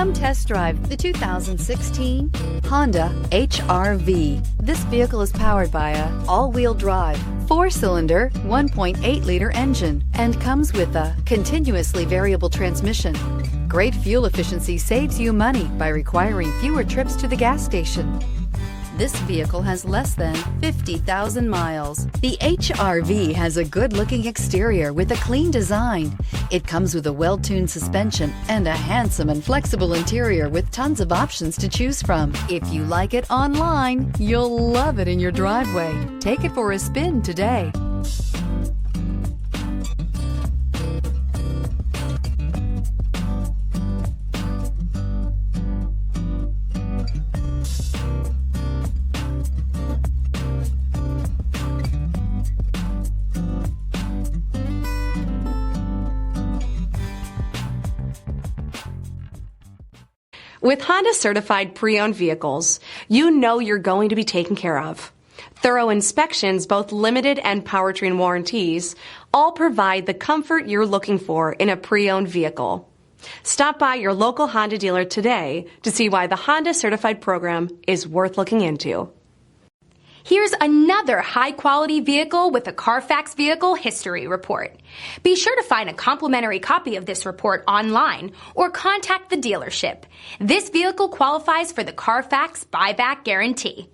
Come test drive the 2016 Honda HR-V. This vehicle is powered by a all-wheel drive, 4-cylinder, 1.8-liter engine and comes with a continuously variable transmission. Great fuel efficiency saves you money by requiring fewer trips to the gas station. This vehicle has less than 50,000 miles. The HR-V has a good-looking exterior with a clean design. It comes with a well-tuned suspension and a handsome and flexible interior with tons of options to choose from. If you like it online, you'll love it in your driveway. Take it for a spin today. With Honda certified pre-owned vehicles, you know you're going to be taken care of. Thorough inspections, both limited and powertrain warranties, all provide the comfort you're looking for in a pre-owned vehicle. Stop by your local Honda dealer today to see why the Honda certified program is worth looking into. Here's another high-quality vehicle with a Carfax Vehicle History Report. Be sure to find a complimentary copy of this report online or contact the dealership. This vehicle qualifies for the Carfax Buyback Guarantee.